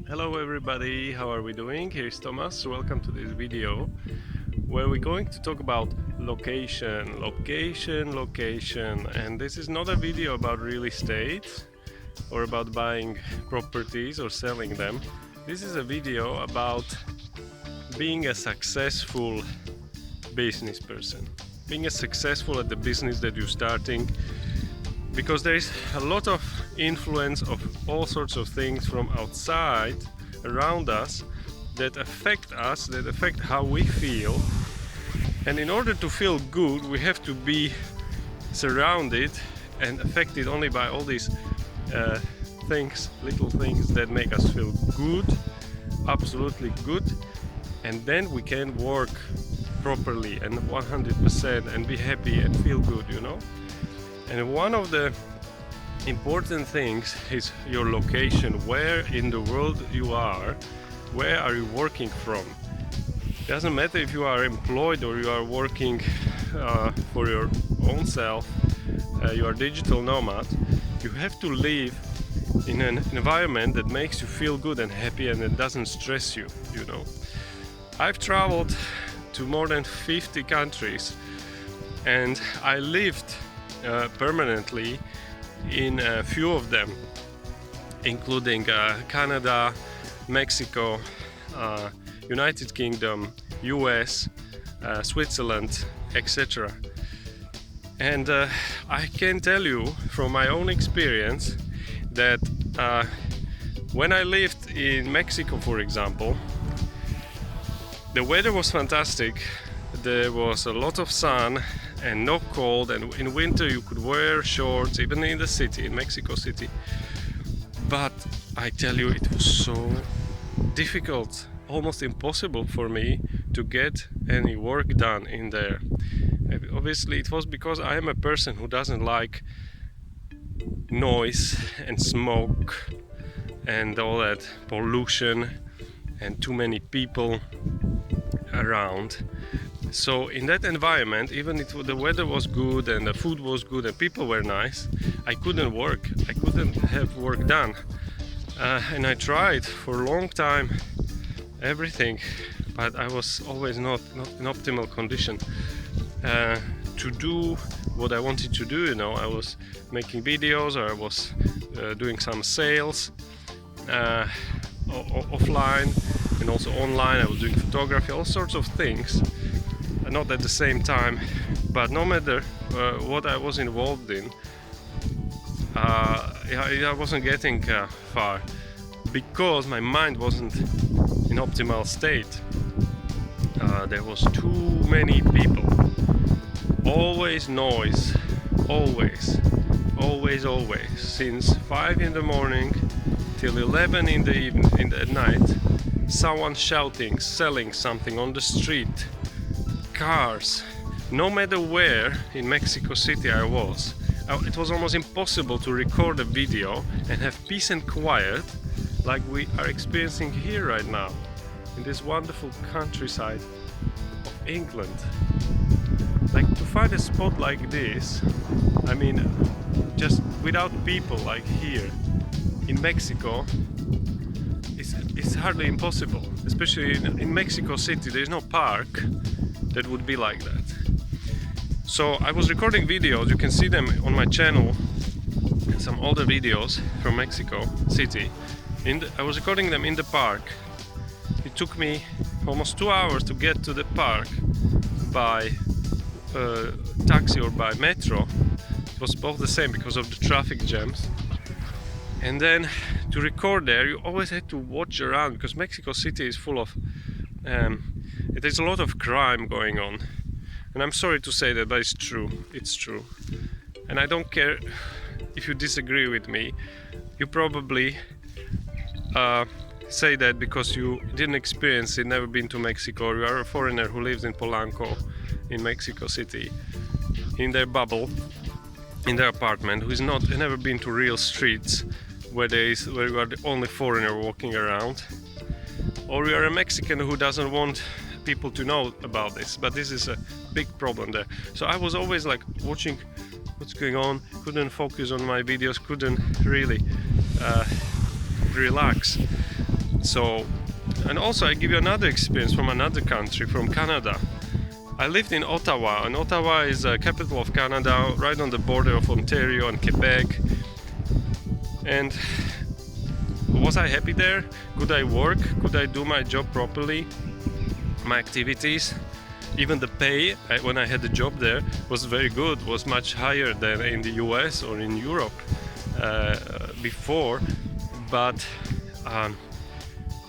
Hello everybody, how are we doing? Here's Thomas. Welcome to this video where we're going to talk about location. And this is not a video about real estate or about buying properties or selling them. This is a video about being a successful business person, being a successful at the business that you're starting, because there is a lot of influence of all sorts of things from outside around us that affect us, that affect how we feel. And in order to feel good, we have to be surrounded and affected only by all these things, little things that make us feel good, absolutely good, and then we can work properly and 100% and be happy and feel good, you know. And one of the important things is your location, where in the world you are, where are you working from. It doesn't matter if you are employed or you are working for your own self, you are a digital nomad. You have to live in an environment that makes you feel good and happy and it doesn't stress you, you know. I've traveled to more than 50 countries and I lived permanently in a few of them, including Canada, Mexico, United Kingdom, US, Switzerland, etc. And I can tell you from my own experience that when I lived in Mexico, for example, the weather was fantastic. There was a lot of sun and no cold, and in winter you could wear shorts even in the city, in Mexico City. But I tell you, it was so difficult, almost impossible for me to get any work done in there. Obviously it was because I am a person who doesn't like noise and smoke and all that pollution and too many people around. So in that environment, even if the weather was good and the food was good and people were nice, I couldn't work. I couldn't have work done. And I tried for a long time everything, but I was always not in optimal condition to do what I wanted to do. You know, I was making videos, or I was doing some sales offline and also online. I was doing photography, all sorts of things. Not at the same time, but no matter what I was involved in, I wasn't getting far because my mind wasn't in optimal state. There was too many people, always noise, always, since 5 in the morning till 11 in the evening, at night, someone shouting, selling something on the street, cars. No matter where in Mexico City I was, it was almost impossible to record a video and have peace and quiet like we are experiencing here right now in this wonderful countryside of England. Like, to find a spot like this, I mean, just without people like here in Mexico, it's hardly impossible. Especially in Mexico City, there is no park that would be like that. So I was recording videos, you can see them on my channel, some older videos from Mexico City. I was recording them in the park. It took me almost 2 hours to get to the park by taxi or by metro. It was both the same because of the traffic jams. And then to record there, you always had to watch around because Mexico City is full of there's a lot of crime going on, and I'm sorry to say that, but it's true. And I don't care if you disagree with me. You probably say that because you didn't experience it, never been to Mexico, or you are a foreigner who lives in Polanco in Mexico City, in their bubble, in their apartment, who's never been to real streets where you are the only foreigner walking around, or you are a Mexican who doesn't want people to know about this, but this is a big problem there. So I was always like watching what's going on, couldn't focus on my videos, couldn't really relax. So, and also I give you another experience from another country, from Canada. I lived in Ottawa, and Ottawa is the capital of Canada, right on the border of Ontario and Quebec. And was I happy there? Could I work? Could I do my job properly? My activities? Even the pay when I had the job there was very good, was much higher than in the US or in Europe before, but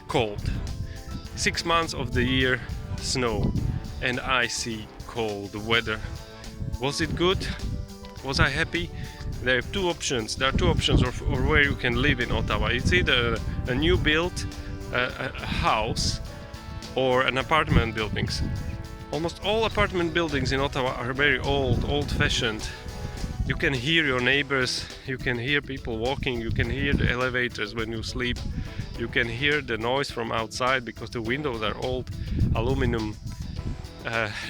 cold. 6 months of the year, snow and icy cold weather. Was it good? Was I happy? There are two options. There are two options of where you can live in Ottawa. It's either a new built a house or an apartment buildings. Almost all apartment buildings in Ottawa are very old-fashioned. You can hear your neighbors, you can hear people walking, you can hear the elevators when you sleep, you can hear the noise from outside because the windows are old aluminum,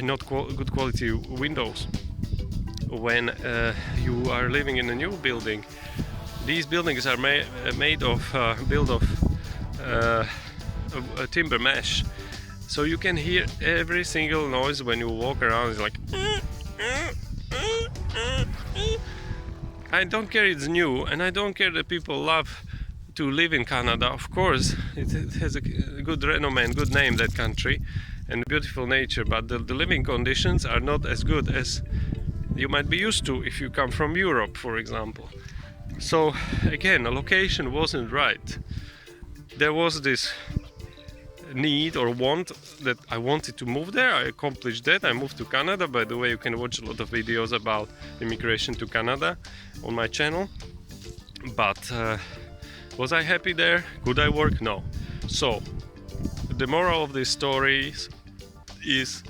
not good quality windows. When you are living in a new building, these buildings are made of built of timber mesh, so you can hear every single noise when you walk around. It's like I don't care it's new, and I don't care that people love to live in Canada. Of course, it has a good renown, good name, that country, and beautiful nature, but the living conditions are not as good as you might be used to if you come from Europe, for example. So again, the location wasn't right. There was this need or want that I wanted to move there. I accomplished that. I moved to Canada. By the way, you can watch a lot of videos about immigration to Canada on my channel. But was I happy there? Could I work? No. So the moral of this story is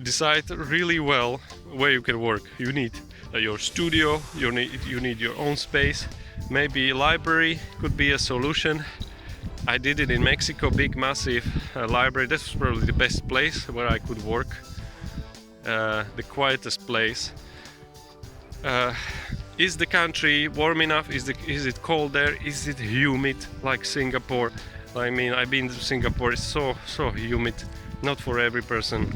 decide really well where you can work. You need your studio, you need your own space. Maybe a library could be a solution. I did it in Mexico, big massive library. That's probably the best place where I could work, the quietest place. Is the country warm enough? Is it cold there? Is it humid like Singapore? I mean, I've been to Singapore. It's so humid, not for every person.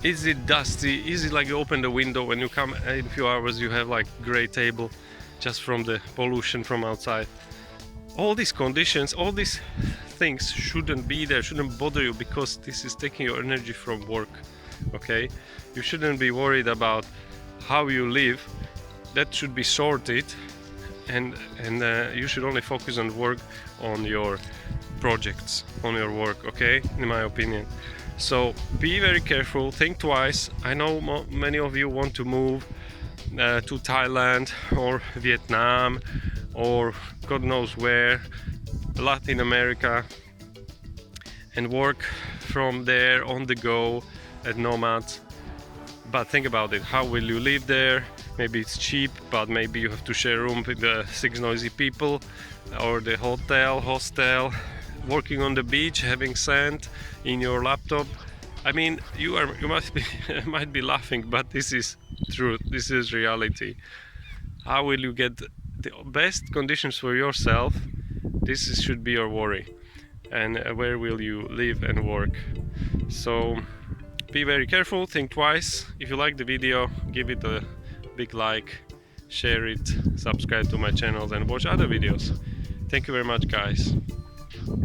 Is it dusty? Is it like you open the window when you come in a few hours you have like gray table just from the pollution from outside? All these conditions, all these things shouldn't be there, shouldn't bother you, because this is taking your energy from work. Okay, you shouldn't be worried about how you live. That should be sorted, and you should only focus on work, on your projects, on your work. Okay, in my opinion. So be very careful, think twice. I know many of you want to move to Thailand or Vietnam or God knows where, Latin America, and work from there on the go as nomads. But think about it, how will you live there? Maybe it's cheap, but maybe you have to share a room with the 6 noisy people, or the hostel, working on the beach, having sand in your laptop. I mean, you might be laughing, but this is truth, this is reality. How will you get the best conditions for yourself? This should be your worry. And where will you live and work? So be very careful, think twice. If you like the video, give it a big like, share it, subscribe to my channel, and watch other videos. Thank you very much, guys.